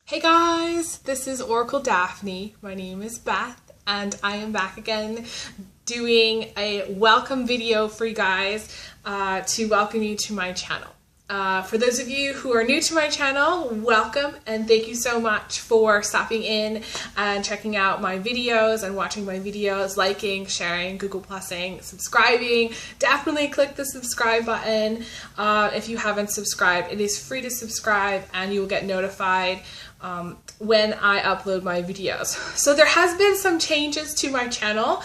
Hey guys, this is Oracle Daphne. My name is Beth and I am back again doing a welcome video for you guys to welcome you to my channel. For those of you who are new to my channel, welcome and thank you so much for stopping in and checking out my videos and watching my videos, liking, sharing, Google Plusing, subscribing. Definitely click the subscribe button if you haven't subscribed. It is free to subscribe and you will get notified when I upload my videos. So there has been some changes to my channel.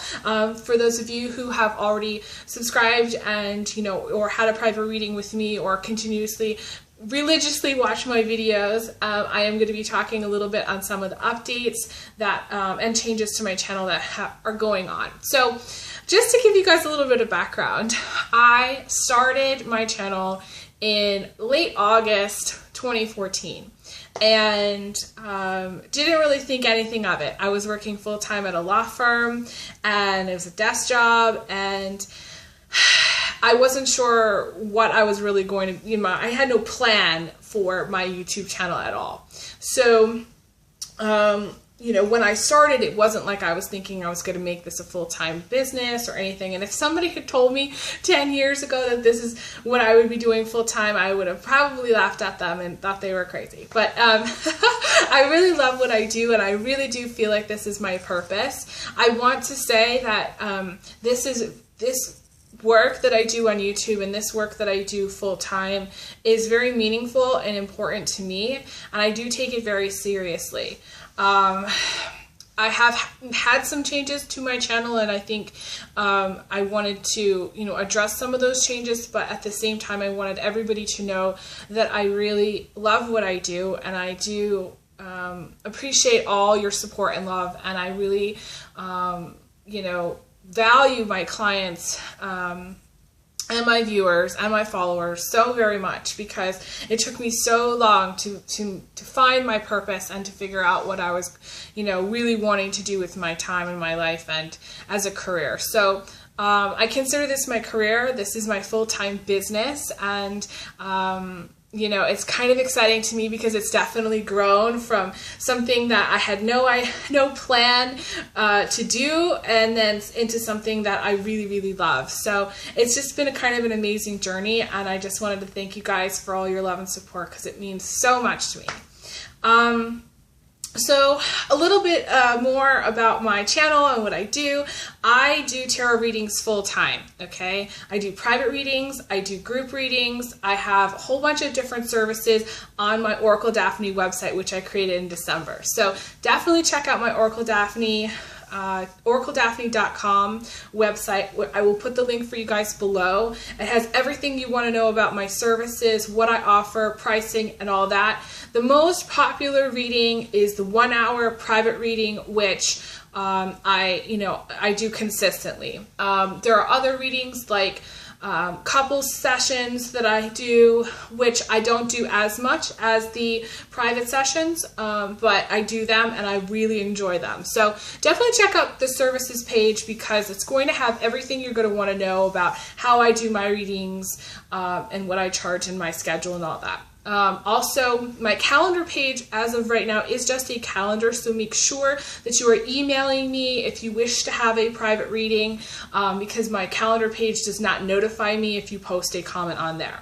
For those of you who have already subscribed and or had a private reading with me or continuously religiously watch my videos, I am going to be talking a little bit on some of the updates that and changes to my channel that are going on. So just to give you guys a little bit of background, I started my channel in late August 2014. And didn't really think anything of it. I was working full-time at a law firm and it was a desk job and I wasn't sure what I was really going to, I had no plan for my YouTube channel at all. So, when I started, it wasn't like I was thinking I was going to make this a full-time business or anything. And if somebody had told me 10 years ago that this is what I would be doing full-time, I would have probably laughed at them and thought they were crazy. But I really love what I do, and I really do feel like this is my purpose. I want to say that this work that I do on YouTube and this work that I do full-time is very meaningful and important to me, and I do take it very seriously. I have had some changes to my channel, and I think I wanted to address some of those changes, but at the same time I wanted everybody to know that I really love what I do, and I do appreciate all your support and love, and I really value my clients and my viewers and my followers so very much, because it took me so long to find my purpose and to figure out what I was really wanting to do with my time and my life and as a career. So I consider this my career. This is my full-time business, and it's kind of exciting to me because it's definitely grown from something that I had no plan to do, and then into something that I really, really love. So it's just been a kind of an amazing journey, and I just wanted to thank you guys for all your love and support because it means so much to me. So a little bit more about my channel and what I do. I do tarot readings full time, okay? I do private readings, I do group readings, I have a whole bunch of different services on my Oracle Daphne website, which I created in December. So definitely check out my Oracle Daphne, oracledaphne.com website. I will put the link for you guys below. It has everything you want to know about my services, what I offer, pricing, and all that. The most popular reading is the 1-hour private reading, which I do consistently. There are other readings like couples sessions that I do, which I don't do as much as the private sessions, but I do them and I really enjoy them. So definitely check out the services page because it's going to have everything you're going to want to know about how I do my readings and what I charge in my schedule and all that. Also, my calendar page as of right now is just a calendar, so make sure that you are emailing me if you wish to have a private reading, because my calendar page does not notify me if you post a comment on there.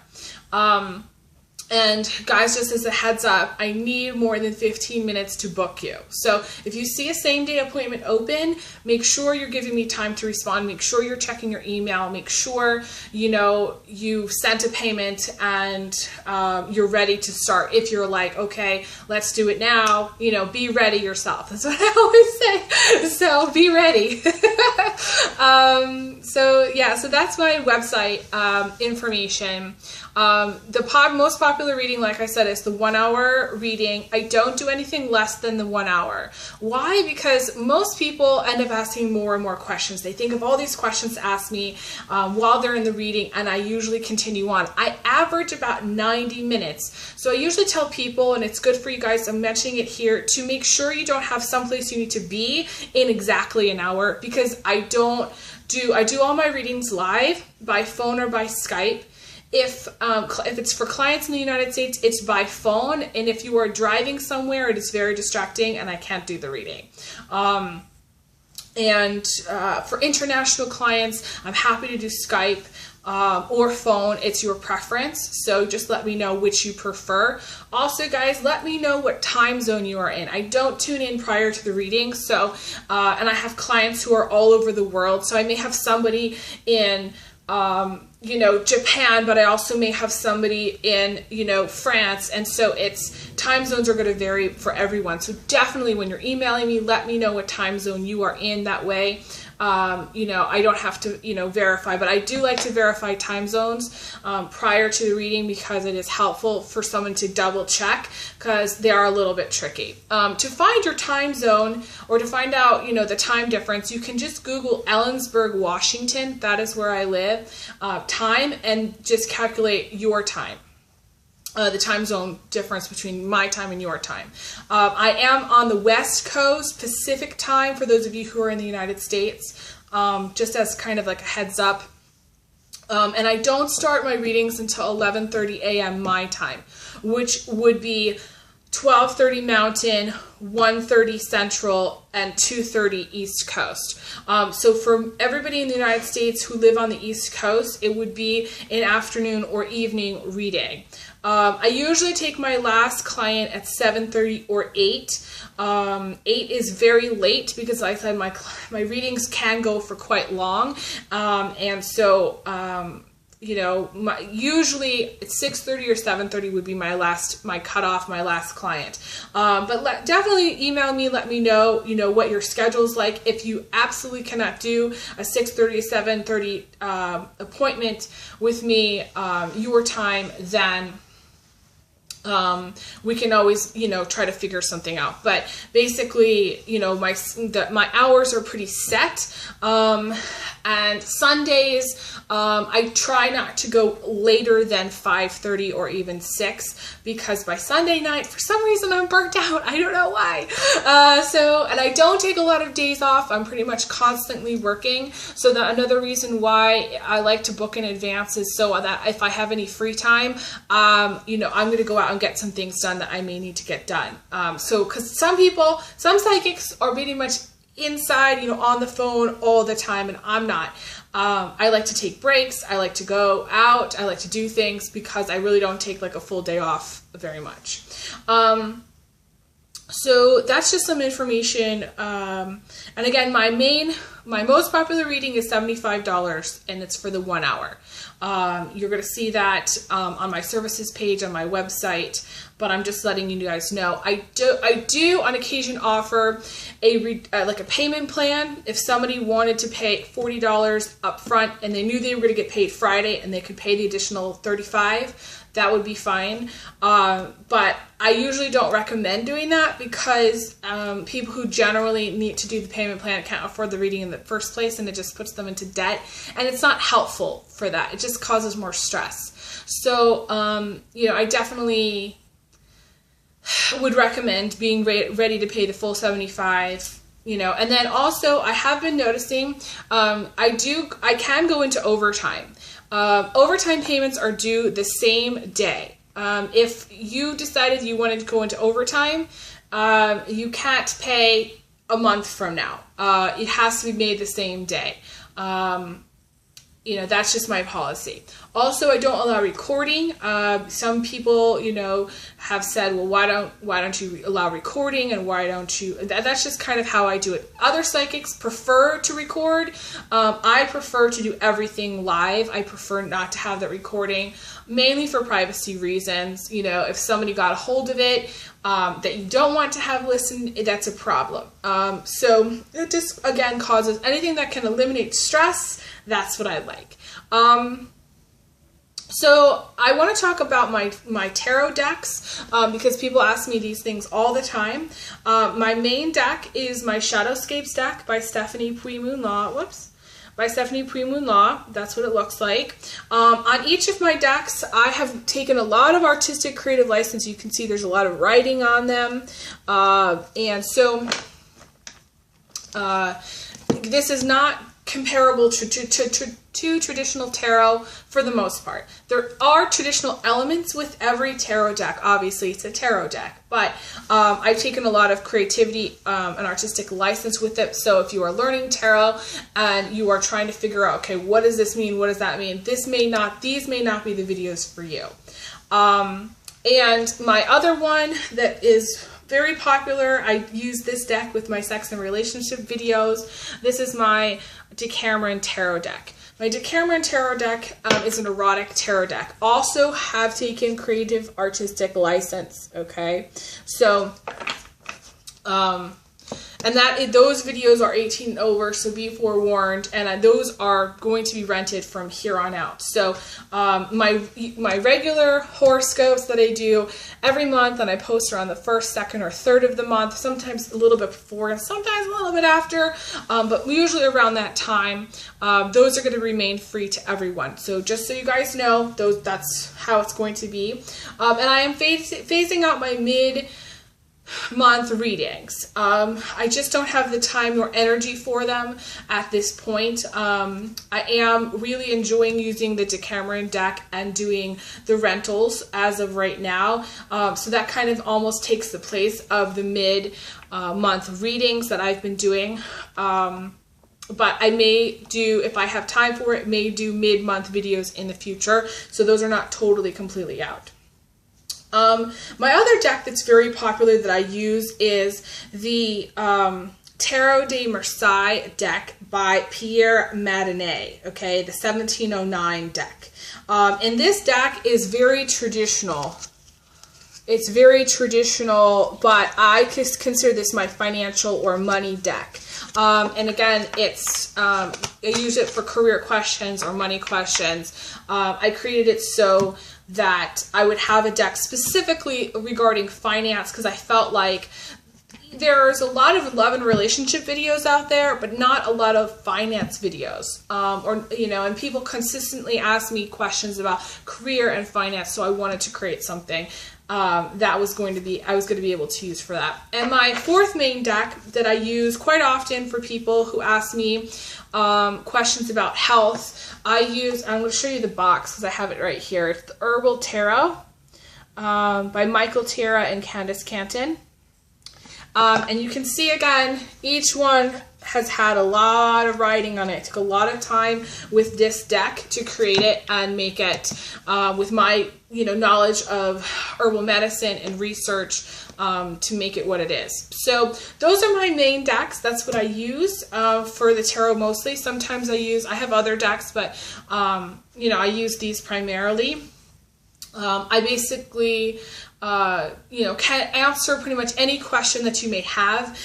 And guys, just as a heads up, I need more than 15 minutes to book you. So if you see a same-day appointment open, make sure you're giving me time to respond. Make sure you're checking your email. Make sure you've sent a payment and you're ready to start. If you're like, okay, let's do it now, be ready yourself. That's what I always say. So be ready. So that's my website information. The most popular reading, like I said, is the 1-hour reading. I don't do anything less than the 1 hour. Why? Because most people end up asking more and more questions. They think of all these questions to ask me while they're in the reading, and I usually continue on. I average about 90 minutes. So I usually tell people, and it's good for you guys, I'm mentioning it here, to make sure you don't have someplace you need to be in exactly an hour, because I do all my readings live by phone or by Skype. If it's for clients in the United States, it's by phone, and if you are driving somewhere, it is very distracting and I can't do the reading. For international clients, I'm happy to do Skype or phone. It's your preference, so just let me know which you prefer. Also, guys, let me know what time zone you are in. I don't tune in prior to the reading, so and I have clients who are all over the world, so I may have somebody in you know, Japan, but I also may have somebody in, you know, France, and so time zones are going to vary for everyone. So definitely when you're emailing me, let me know what time zone you are in. That way, you know, I don't have to, you know, verify, but I do like to verify time zones prior to the reading because it is helpful for someone to double check because they are a little bit tricky. To find your time zone or to find out, you know, the time difference, you can just Google Ellensburg, Washington. That is where I live. Time, and just calculate your time. The time zone difference between my time and your time. I am on the West Coast, Pacific time, for those of you who are in the United States, just as kind of like a heads up. And I don't start my readings until 11:30 a.m. my time, which would be 12:30 Mountain, 1:30 Central, and 2:30 East Coast. So for everybody in the United States who live on the East Coast, it would be an afternoon or evening reading. I usually take my last client at 7:30 or 8. 8 is very late because, like I said, my readings can go for quite long, and so you know, usually it's 6:30 or 7:30 would be my cutoff, my last client. But definitely email me, let me know, you know, what your schedule's like. If you absolutely cannot do a 6:30 or 7:30 appointment with me, your time, then we can always, you know, try to figure something out. But basically, you know, my hours are pretty set. And Sundays, I try not to go later than 5:30 or even 6, because by Sunday night, for some reason, I'm burnt out. I don't know why. And I don't take a lot of days off. I'm pretty much constantly working. So another reason why I like to book in advance is so that if I have any free time, you know, I'm going to go out and get some things done that I may need to get done. Because some psychics are pretty much inside, you know, on the phone all the time, and I'm not. I like to take breaks. I like to go out. I like to do things because I really don't take like a full day off very much. So that's just some information. And again, my most popular reading is $75, and it's for the 1 hour. You're going to see that on my services page on my website, but I'm just letting you guys know. I do on occasion offer like a payment plan. If somebody wanted to pay $40 up front and they knew they were going to get paid Friday and they could pay the additional $35, that would be fine. But I usually don't recommend doing that because people who generally need to do the payment plan can't afford the reading in the first place, and it just puts them into debt, and it's not helpful for that. It just causes more stress. So, you know, I definitely would recommend being ready to pay the full $75. You know, and then also I have been noticing I can go into overtime. Overtime payments are due the same day. If you decided you wanted to go into overtime, you can't pay a month from now. It has to be made the same day. You know, that's just my policy. Also, I don't allow recording. Some people, you know, have said, well, why don't you allow recording, and why don't you? That's just kind of how I do it. Other psychics prefer to record. I prefer to do everything live. I prefer not to have that recording, mainly for privacy reasons. You know, if somebody got a hold of it that you don't want to have listened, that's a problem. So it just, again, causes anything that can eliminate stress. That's what I like. So I want to talk about my tarot decks because people ask me these things all the time. My main deck is my Shadowscapes deck by Stephanie Puy-Moon Law. Whoops. By Stephanie Puy-Moon Law. That's what it looks like. On each of my decks, I have taken a lot of artistic creative license. You can see there's a lot of writing on them. And so this is not comparable to to traditional tarot for the most part. There are traditional elements with every tarot deck. Obviously, it's a tarot deck, but I've taken a lot of creativity and artistic license with it. So if you are learning tarot and you are trying to figure out, okay, what does this mean? What does that mean? These may not be the videos for you. And my other one that is very popular, I use this deck with my sex and relationship videos. This is my Decameron Tarot deck. My Decameron Tarot deck is an erotic tarot deck. Also have taken creative artistic license, okay? So, and those videos are 18 and over, so be forewarned, and those are going to be rented from here on out. So my regular horoscopes that I do every month, and I post around the 1st, 2nd, or 3rd of the month, sometimes a little bit before and sometimes a little bit after, but usually around that time, those are going to remain free to everyone. So just so you guys know, that's how it's going to be. And I am phasing out my mid-month readings. I just don't have the time nor energy for them at this point. I am really enjoying using the Decameron deck and doing the rentals as of right now. So that kind of almost takes the place of the mid-month readings that I've been doing. But I may do, if I have time for it, may do mid-month videos in the future. So those are not totally completely out. My other deck that's very popular that I use is the Tarot de Marseille deck by Pierre Madinet, okay, the 1709 deck. And this deck is very traditional. It's very traditional, but I consider this my financial or money deck. And again, I use it for career questions or money questions. I created it so that I would have a deck specifically regarding finance, because I felt like there's a lot of love and relationship videos out there, but not a lot of finance videos. And people consistently ask me questions about career and finance, so I wanted to create something that I was going to be able to use for that. And my 4th main deck that I use quite often for people who ask me questions about health, I'm going to show you the box because I have it right here. It's the Herbal Tarot by Michael Tara and Candace Canton. And you can see again, each one has had a lot of writing on it. It took a lot of time with this deck to create it and make it with my knowledge of herbal medicine and research to make it what it is. So those are my main decks. That's what I use for the tarot mostly. Sometimes I have other decks, but I use these primarily. I basically can answer pretty much any question that you may have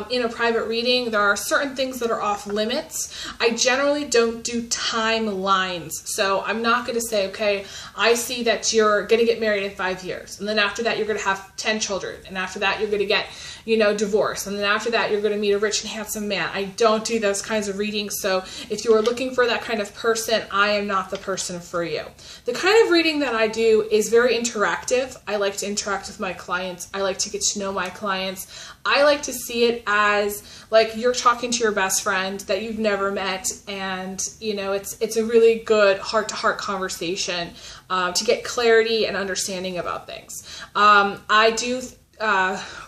in a private reading. There are certain things that are off limits. I generally don't do timelines. So I'm not going to say, okay, I see that you're going to get married in 5 years. And then after that, you're going to have 10 children. And after that, you're going to get, divorced. And then after that, you're going to meet a rich and handsome man. I don't do those kinds of readings. So if you are looking for that kind of person, I am not the person for you. The kind of reading that I do is very interactive. I like to interact with my clients. I like to get to know my clients. I like to see it as like you're talking to your best friend that you've never met, and it's a really good heart-to-heart conversation to get clarity and understanding about things. I do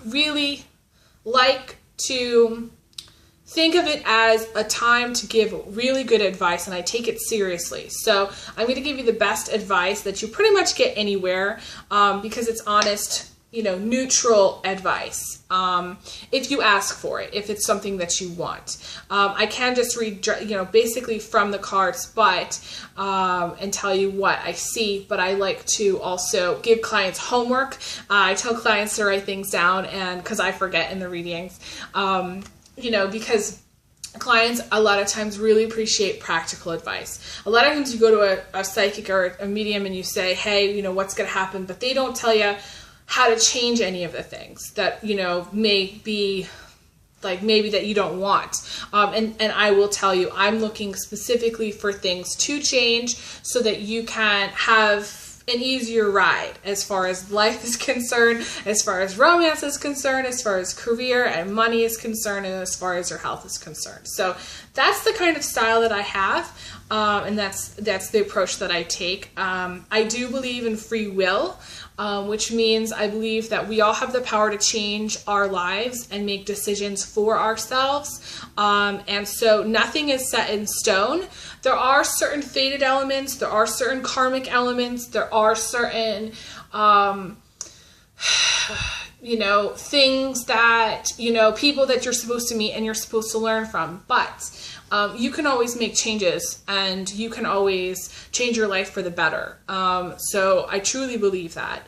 really like to think of it as a time to give really good advice, and I take it seriously. So I'm going to give you the best advice that you pretty much get anywhere because it's honest, neutral advice if you ask for it, if it's something that you want. I can just read, basically from the cards, but and tell you what I see, but I like to also give clients homework. I tell clients to write things down, and because I forget in the readings. Because clients a lot of times really appreciate practical advice. A lot of times you go to a psychic or a medium and you say, hey, what's going to happen? But they don't tell you how to change any of the things that, may be like maybe that you don't want. And I will tell you, I'm looking specifically for things to change so that you can have an easier ride as far as life is concerned, as far as romance is concerned, as far as career and money is concerned, and as far as your health is concerned. So that's the kind of style that I have, and that's the approach that I take. I do believe in free will, which means I believe that we all have the power to change our lives and make decisions for ourselves. And so nothing is set in stone. There are certain fated elements, there are certain karmic elements, there are certain, you know, things that, you know, people that you're supposed to meet and you're supposed to learn from. But you can always make changes, and you can always change your life for the better. So I truly believe that.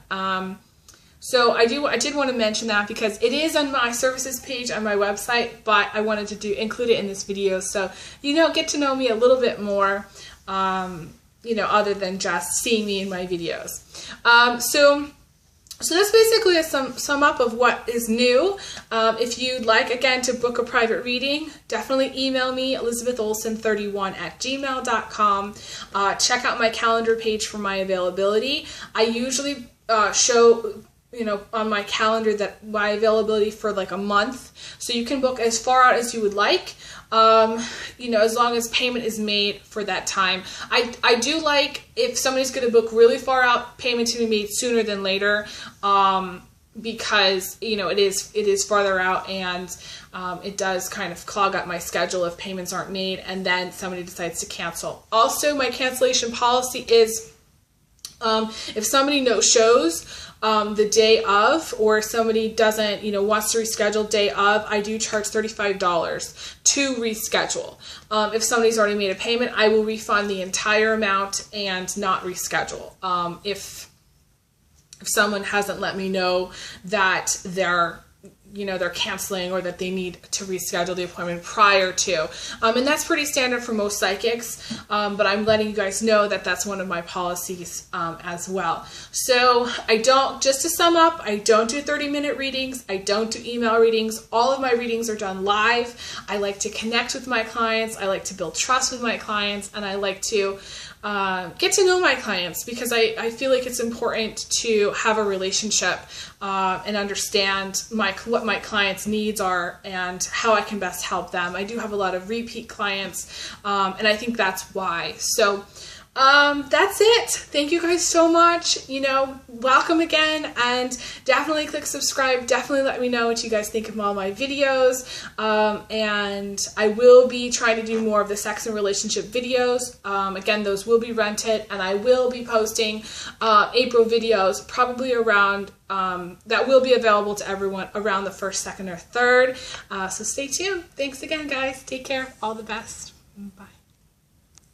So I did want to mention that because it is on my services page on my website, but I wanted to include it in this video so, you know, get to know me a little bit more, you know, other than just seeing me in my videos. So that's basically a sum up of what is new. If you'd like, again, to book a private reading, definitely email me, elizabetholson31@gmail.com. Check out my calendar page for my availability. I usually show, you know, on my calendar that my availability for like a month. So you can book as far out as you would like, you know, as long as payment is made for that time. I do like, if somebody's going to book really far out, payment to be made sooner than later, because, you know, it is farther out, and it does kind of clog up my schedule if payments aren't made and then somebody decides to cancel. Also, my cancellation policy is, if somebody no-shows the day of, or somebody doesn't, you know, wants to reschedule day of, I do charge $35 to reschedule. If somebody's already made a payment, I will refund the entire amount and not reschedule. If someone hasn't let me know that they're canceling or that they need to reschedule the appointment prior to. And that's pretty standard for most psychics, but I'm letting you guys know that that's one of my policies as well. So just to sum up, I don't do 30-minute readings. I don't do email readings. All of my readings are done live. I like to connect with my clients. I like to build trust with my clients, and I like to get to know my clients, because I feel like it's important to have a relationship and understand what my clients' needs are and how I can best help them. I do have a lot of repeat clients, and I think that's why. So that's it. Thank you guys so much. You know, welcome again, and definitely click subscribe. Definitely let me know what you guys think of all my videos. And I will be trying to do more of the sex and relationship videos. Again, those will be rented, and I will be posting April videos probably around, that will be available to everyone around the 1st, 2nd, or 3rd. So stay tuned. Thanks again, guys. Take care. All the best. Bye.